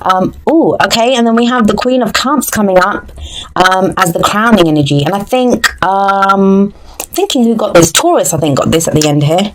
Oh, okay. And then we have the Queen of Cups coming up as the crowning energy. And I think, thinking who got this? Taurus, I think, got this at the end here.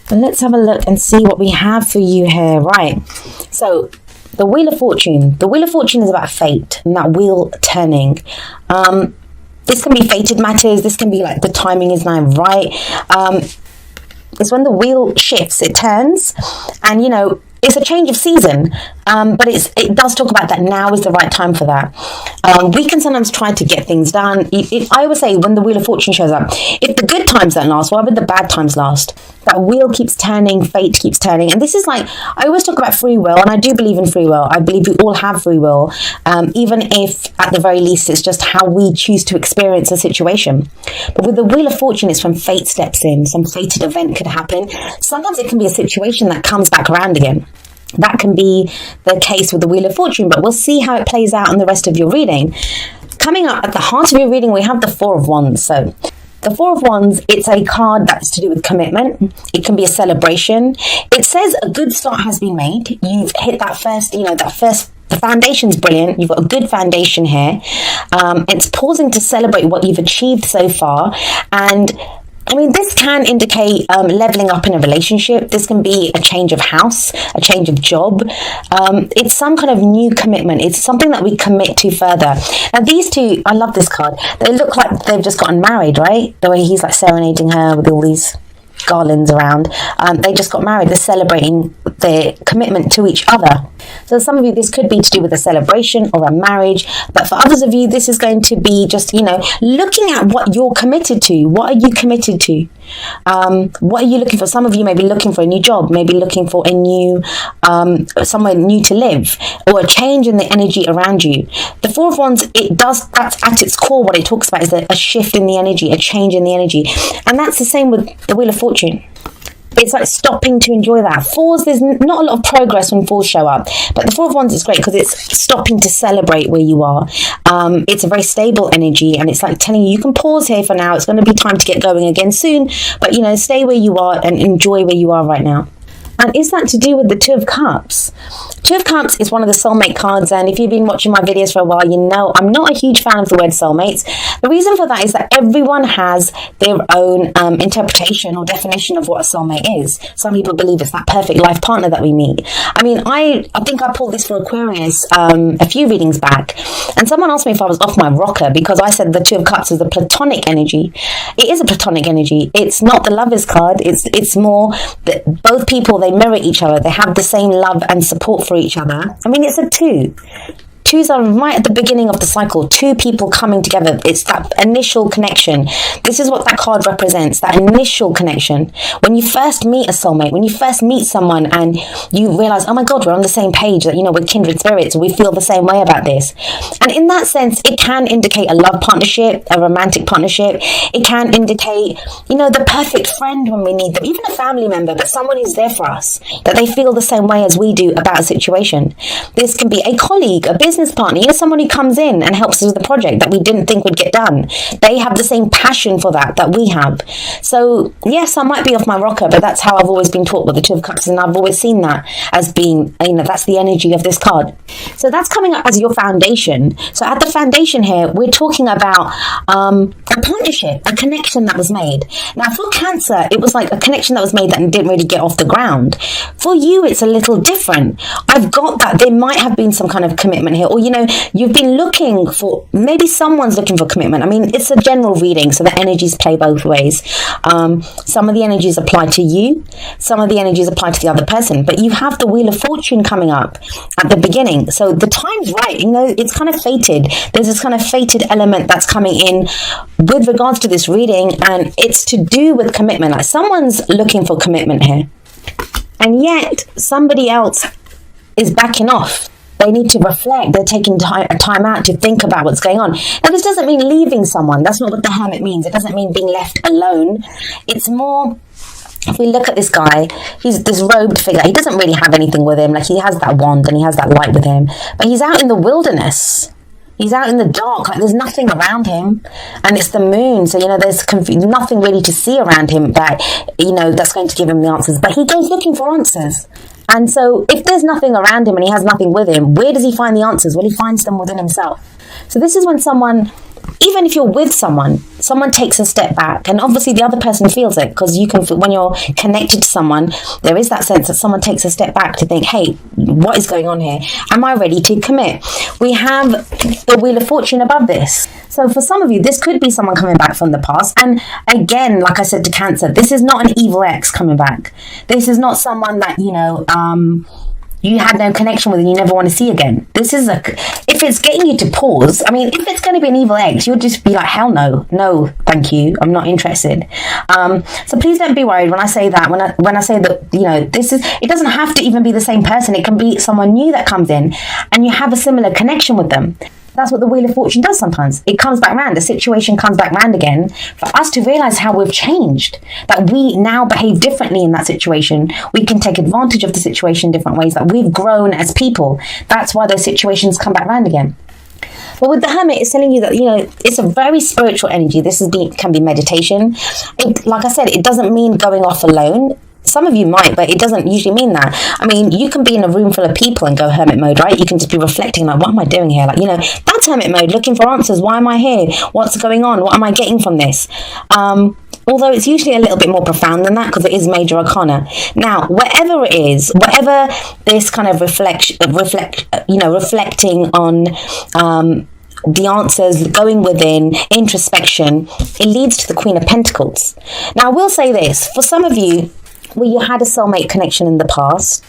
But let's have a look and see what we have for you here. Right. So the Wheel of Fortune. The Wheel of Fortune is about fate and that wheel turning. This can be fated matters. This can be like the timing is now right. It's when the wheel shifts, it turns, and you know, it's a change of season, but it does talk about that now is the right time for that. We can sometimes try to get things done. I always say when the Wheel of Fortune shows up, if the good times don't last, why would the bad times last? That wheel keeps turning, fate keeps turning. And this is like, I always talk about free will, and I do believe in free will. I believe we all have free will, even if at the very least it's just how we choose to experience a situation. But with the Wheel of Fortune, it's when fate steps in, some fated event could happen. Sometimes it can be a situation that comes back around again. That can be the case with the Wheel of Fortune, but we'll see how it plays out in the rest of your reading. Coming up at the heart of your reading, we have the Four of Wands. So the Four of Wands, it's a card that's to do with commitment. It can be a celebration. It says a good start has been made. You've hit that first, the foundation's brilliant. You've got a good foundation here. It's pausing to celebrate what you've achieved so far. And I mean, this can indicate leveling up in a relationship. This can be a change of house, a change of job. It's some kind of new commitment. It's something that we commit to further. And these two, I love this card. They look like they've just gotten married, right? The way he's like serenading her with all these garlands around. They just got married. They're celebrating their commitment to each other. So some of you, this could be to do with a celebration or a marriage, but for others of you, this is going to be just, looking at what you're committed to. What are you committed to? What are you looking for? Some of you may be looking for a new job, maybe looking for a new, somewhere new to live, or a change in the energy around you. The Four of Wands, that's at its core what it talks about is a shift in the energy, a change in the energy. And that's the same with the Wheel of Fortune. It's like stopping to enjoy that. Fours, there's not a lot of progress when fours show up. But the Four of Wands is great because it's stopping to celebrate where you are. It's a very stable energy, and it's like telling you can pause here for now. It's going to be time to get going again soon. But, stay where you are and enjoy where you are right now. And is that to do with the Two of Cups? Two of Cups is one of the soulmate cards, and if you've been watching my videos for a while, you know I'm not a huge fan of the word soulmates. The reason for that is that everyone has their own interpretation or definition of what a soulmate is. Some people believe it's that perfect life partner that we meet. I mean, I think I pulled this for Aquarius a few readings back, and someone asked me if I was off my rocker because I said the Two of Cups is a platonic energy. It is a platonic energy. It's not the Lovers card. It's more that both people, they mirror each other. They have the same love and support for each other. I mean, it's a two. Twos are right at the beginning of the cycle. Two people coming together. It's that initial connection. This is what that card represents, that initial connection. When you first meet a soulmate, when you first meet someone and you realize, oh my God, we're on the same page, that, we're kindred spirits. We feel the same way about this. And in that sense, it can indicate a love partnership, a romantic partnership. It can indicate, the perfect friend when we need them, even a family member, but someone who's there for us, that they feel the same way as we do about a situation. This can be a colleague, a business partner, someone who comes in and helps us with a project that we didn't think would get done. They have the same passion for that we have. So yes, I might be off my rocker, but that's how I've always been taught with the Two of Cups, and I've always seen that as being, that's the energy of this card. So that's coming up as your foundation. So at the foundation here, we're talking about a partnership, a connection that was made. Now for Cancer, it was like a connection that was made that didn't really get off the ground. For you, it's a little different. I've got that there might have been some kind of commitment here, or you've been looking for, maybe someone's looking for commitment. I mean, it's a general reading, so the energies play both ways. Some of the energies apply to you, some of the energies apply to the other person, but you have the Wheel of Fortune coming up at the beginning. So the time's right, it's kind of fated. There's this kind of fated element that's coming in with regards to this reading, and it's to do with commitment. Like someone's looking for commitment here, and yet somebody else is backing off. They need to reflect. They're taking time out to think about what's going on. Now, this doesn't mean leaving someone. That's not what the Hermit means. It doesn't mean being left alone. It's more, if we look at this guy, he's this robed figure. He doesn't really have anything with him. Like, he has that wand and he has that light with him. But he's out in the wilderness. He's out in the dark. Like, there's nothing around him. And it's the moon. So, there's nothing really to see around him that, that's going to give him the answers. But he goes looking for answers. And so if there's nothing around him and he has nothing with him, where does he find the answers? Well, he finds them within himself. So this is when someone, even if you're with someone takes a step back, and obviously the other person feels it, because you can, when you're connected to someone, there is that sense that someone takes a step back to think, hey, what is going on here? Am I ready to commit? We have the Wheel of Fortune above this. So for some of you, this could be someone coming back from the past. And again, like I said to Cancer, this is not an evil ex coming back. This is not someone that, you had no connection with and you never want to see again. This is if it's getting you to pause, I mean, if it's going to be an evil ex, you'll just be like, hell no, thank you, I'm not interested. So please don't be worried when I say that. When I say that, it doesn't have to even be the same person. It can be someone new that comes in and you have a similar connection with them. That's what the Wheel of Fortune does sometimes. It comes back round. The situation comes back round again for us to realise how we've changed, that we now behave differently in that situation. We can take advantage of the situation in different ways, that we've grown as people. That's why those situations come back round again. But with the Hermit, it's telling you that, it's a very spiritual energy. This can be meditation. Like I said, it doesn't mean going off alone. Some of you might, but it doesn't usually mean that. I mean, you can be in a room full of people and go hermit mode, right? You can just be reflecting like, what am I doing here? Like, that's hermit mode, looking for answers. Why am I here? What's going on? What am I getting from this? Although it's usually a little bit more profound than that because it is major arcana. Now, whatever it is, whatever this kind of reflecting on the answers, going within, introspection, it leads to the Queen of Pentacles. Now, I will say this, for some of you, where you had a soulmate connection in the past,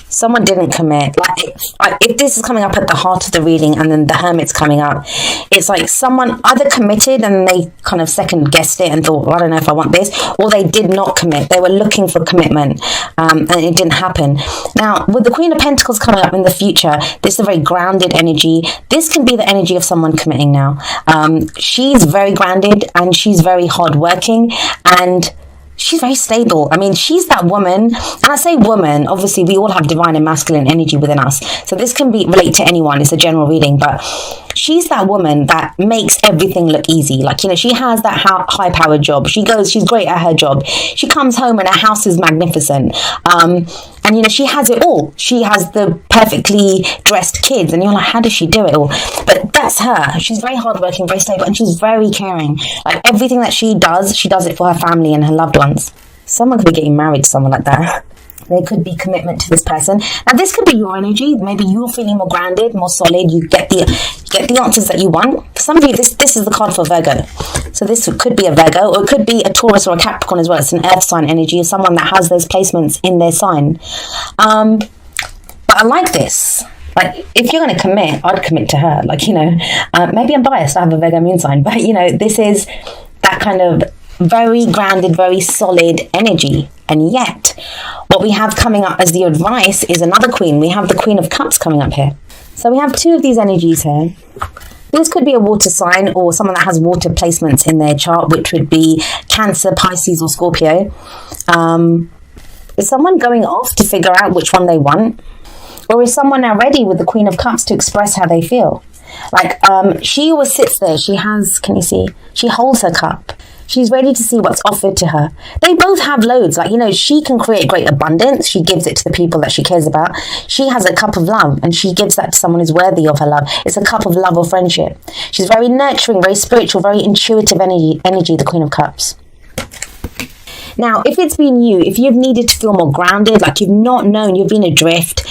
someone didn't commit. Like if this is coming up at the heart of the reading and then the Hermit's coming up, it's like someone either committed and they kind of second guessed it and thought, well, I don't know if I want this, or they did not commit. They were looking for commitment and it didn't happen. Now, with the Queen of Pentacles coming up in the future, this is a very grounded energy. This can be the energy of someone committing now. She's very grounded and she's very hardworking and she's very stable. I mean, she's that woman, and I say woman, obviously we all have divine and masculine energy within us, so this can relate to anyone. It's a general reading, but she's that woman that makes everything look easy. Like, she has that high-powered job. She's great at her job. She comes home and her house is magnificent. And, she has it all. She has the perfectly dressed kids. And you're like, how does she do it all? But that's her. She's very hardworking, very stable, and she's very caring. Like, everything that she does it for her family and her loved ones. Someone could be getting married to someone like that. There could be commitment to this person. Now, this could be your energy. Maybe you're feeling more grounded, more solid. You get the answers that you want. For some of you, this is the card for Virgo. So this could be a Virgo, or it could be a Taurus or a Capricorn as well. It's an earth sign energy of someone that has those placements in their sign. But I like this. Like, if you're going to commit, I'd commit to her. Like, maybe I'm biased. I have a Virgo moon sign. But, this is that kind of very grounded, very solid energy. And yet, what we have coming up as the advice is another queen. We have the Queen of Cups coming up here. So we have two of these energies here. This could be a water sign or someone that has water placements in their chart, which would be Cancer, Pisces, or Scorpio. Is someone going off to figure out which one they want? Or is someone now ready with the Queen of Cups to express how they feel? Like, she always sits there. She has, can you see? She holds her cup. She's ready to see what's offered to her. They both have loads. Like, she can create great abundance. She gives it to the people that she cares about. She has a cup of love and she gives that to someone who's worthy of her love. It's a cup of love or friendship. She's very nurturing, very spiritual, very intuitive energy, the Queen of Cups. Now, if it's been you, if you've needed to feel more grounded, like you've not known, you've been adrift,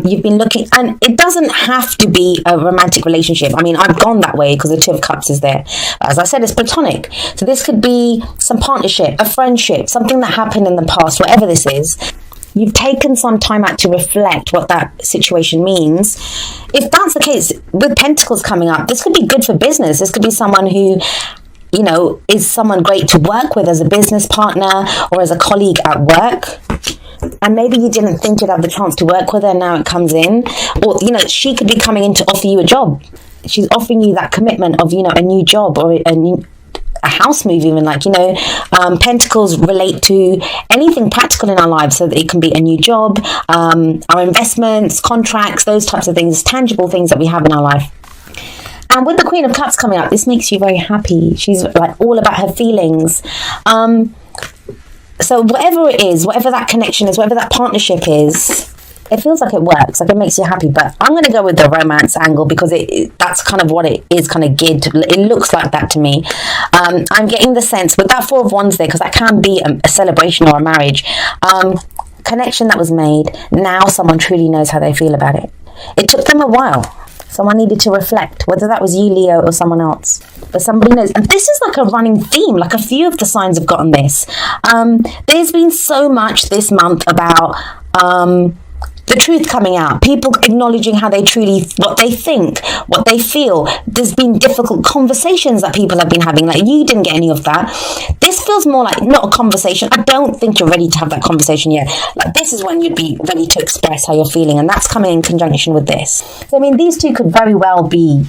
you've been looking, and it doesn't have to be a romantic relationship. I mean, I've gone that way because the Two of Cups is there. As I said, it's platonic. So this could be some partnership, a friendship, something that happened in the past, whatever this is. You've taken some time out to reflect what that situation means. If that's the case, with Pentacles coming up, this could be good for business. This could be someone who, is someone great to work with as a business partner or as a colleague at work. And maybe you didn't think you'd have the chance to work with her, now it comes in. Or, she could be coming in to offer you a job. She's offering you that commitment of, a new job or a house move even. Like, Pentacles relate to anything practical in our lives, so that it can be a new job, our investments, contracts, those types of things, tangible things that we have in our life. And with the Queen of Cups coming up, this makes you very happy. She's like all about her feelings. So whatever it is, whatever that connection is, whatever that partnership is, it feels like it works, like it makes you happy. But I'm going to go with the romance angle because that's kind of what it is kind of geared to. It looks like that to me. I'm getting the sense with that Four of Wands there, because that can be a celebration or a marriage. Connection that was made. Now someone truly knows how they feel about it. It took them a while. Someone needed to reflect, whether that was you, Leo, or someone else. But somebody knows. And this is like a running theme. Like a few of the signs have gotten this. There's been so much this month about the truth coming out, people acknowledging how they truly, what they think, what they feel. There's been difficult conversations that people have been having. Like, you didn't get any of that. This feels more like not a conversation. I don't think you're ready to have that conversation yet. Like, this is when you'd be ready to express how you're feeling, and that's coming in conjunction with this. So, I mean, these two could very well be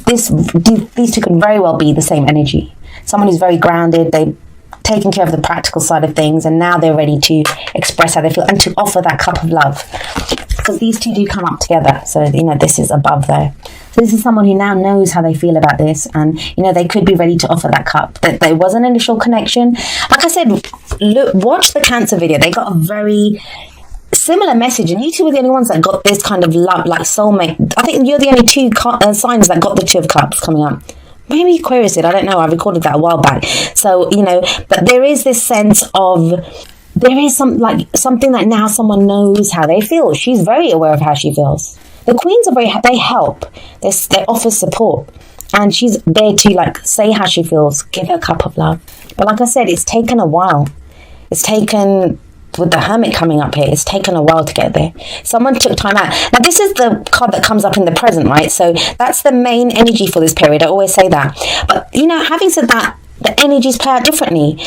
these two could very well be the same energy. Someone who's very grounded, they've taken care of the practical side of things, and now they're ready to express how they feel and to offer that cup of love, because these two do come up together. So, you know, this is above there. So this is someone who now knows how they feel about this, and, you know, they could be ready to offer that cup. That there was an initial connection. Like I said, look, watch the Cancer video. They got a very similar message, and you two were the only ones that got this kind of love, like soulmate. I think you're the only two signs that got the Two of Cups coming up. Maybe Aquarius did, I don't know. I recorded that a while back. So, you know, but there is this sense of, there is something that now someone knows how they feel. She's very aware of how she feels. The Queens are they help. They offer support. And she's there to, like, say how she feels, give her a cup of love. But like I said, it's taken a while. It's taken, with the Hermit coming up here, it's taken a while to get there. Someone took time out. Now, this is the card that comes up in the present, right? So that's the main energy for this period. I always say that. But, you know, having said that, the energies play out differently.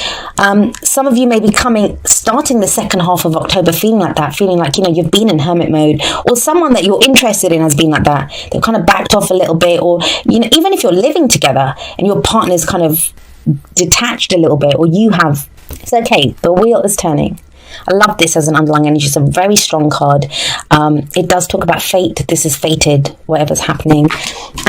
Some of you may be starting the second half of October feeling like that, feeling like, you know, you've been in hermit mode, or someone that you're interested in has been like that. They've kind of backed off a little bit, or, you know, even if you're living together and your partner's kind of detached a little bit, or you have, it's okay. The wheel is turning. I love this as an underlying energy. It's a very strong card. It does talk about fate. This is fated, whatever's happening.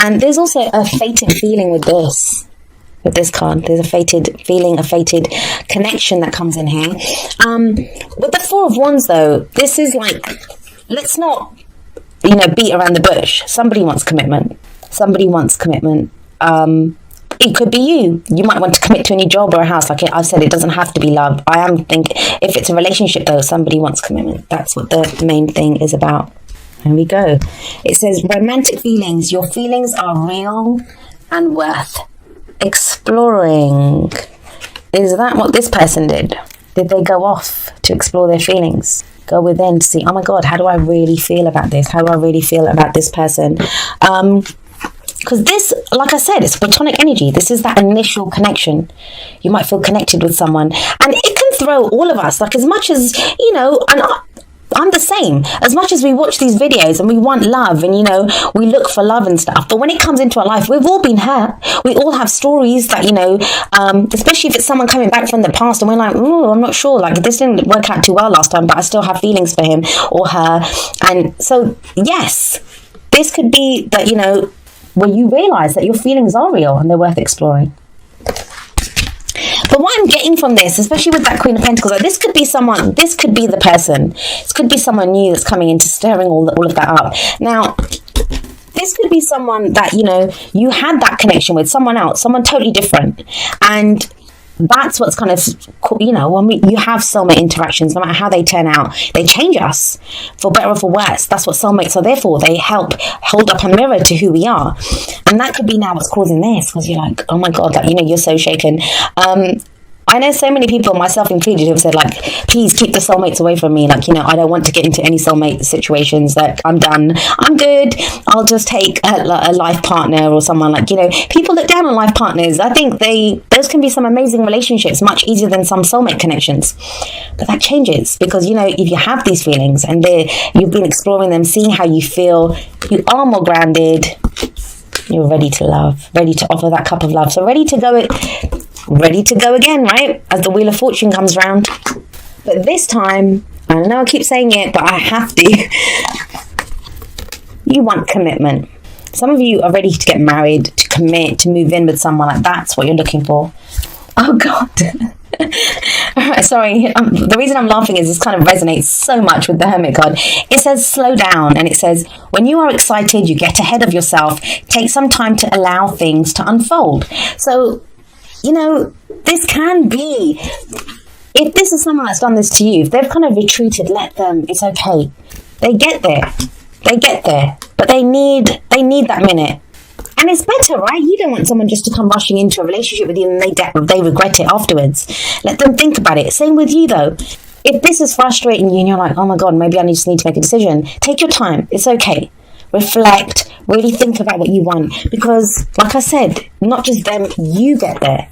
And there's also a fated feeling with this card. There's a fated feeling, a fated connection that comes in here. With the Four of Wands, though, this is like, let's not, you know, beat around the bush. Somebody wants commitment. Somebody wants commitment. It could be you. You might want to commit to a new job or a house. Like I said, it doesn't have to be love. I am thinking, if it's a relationship, though, somebody wants commitment. That's what the main thing is about. Here we go. It says, romantic feelings. Your feelings are real and worth exploring. Is that what this person did? Did they go off to explore their feelings? Go within to see, oh my God, how do I really feel about this? How do I really feel about this person? Because this, like I said, it's platonic energy. This is that initial connection. You might feel connected with someone. And it can throw all of us, like, as much as, you know, and I'm the same. As much as we watch these videos and we want love and, you know, we look for love and stuff. But when it comes into our life, we've all been hurt. We all have stories that, you know, especially if it's someone coming back from the past and we're like, oh, I'm not sure. Like, this didn't work out too well last time, but I still have feelings for him or her. And so, yes, this could be that, you know, where you realize that your feelings are real and they're worth exploring. But what I'm getting from this, especially with that Queen of Pentacles, like, this could be someone, this could be the person. This could be someone new that's coming into stirring all of that up. Now, this could be someone that, you know, you had that connection with, someone else, someone totally different. And that's what's kind of, you know, when you have soulmate interactions, no matter how they turn out, they change us for better or for worse. That's what soulmates are there for. They help hold up a mirror to who we are. And that could be now what's causing this, because you're like, oh my God, like, you know, you're so shaken. I know so many people, myself included, who have said, like, please keep the soulmates away from me. Like, you know, I don't want to get into any soulmate situations. Like, I'm done. I'm good. I'll just take a life partner or someone. Like, you know, people look down on life partners. I think those can be some amazing relationships, much easier than some soulmate connections. But that changes because, you know, if you have these feelings and you've been exploring them, seeing how you feel, you are more grounded. You're ready to love, ready to offer that cup of love. So ready to go again, right? As the Wheel of Fortune comes round. But this time, I know I keep saying it, but I have to. You want commitment. Some of you are ready to get married, to commit, to move in with someone. Like, that's what you're looking for. Oh God. Sorry, the reason I'm laughing is this kind of resonates so much with the Hermit card. It says slow down, and it says when you are excited, you get ahead of yourself. Take some time to allow things to unfold. So, you know, this can be, if this is someone that's done this to you, if they've kind of retreated, let them. It's okay. They get there. But they need that minute. And it's better, right? You don't want someone just to come rushing into a relationship with you and they regret it afterwards. Let them think about it. Same with you, though. If this is frustrating you and you're like, oh my God, maybe I just need to make a decision, take your time. It's okay. Reflect. Really think about what you want. Because, like I said, not just them, you get there.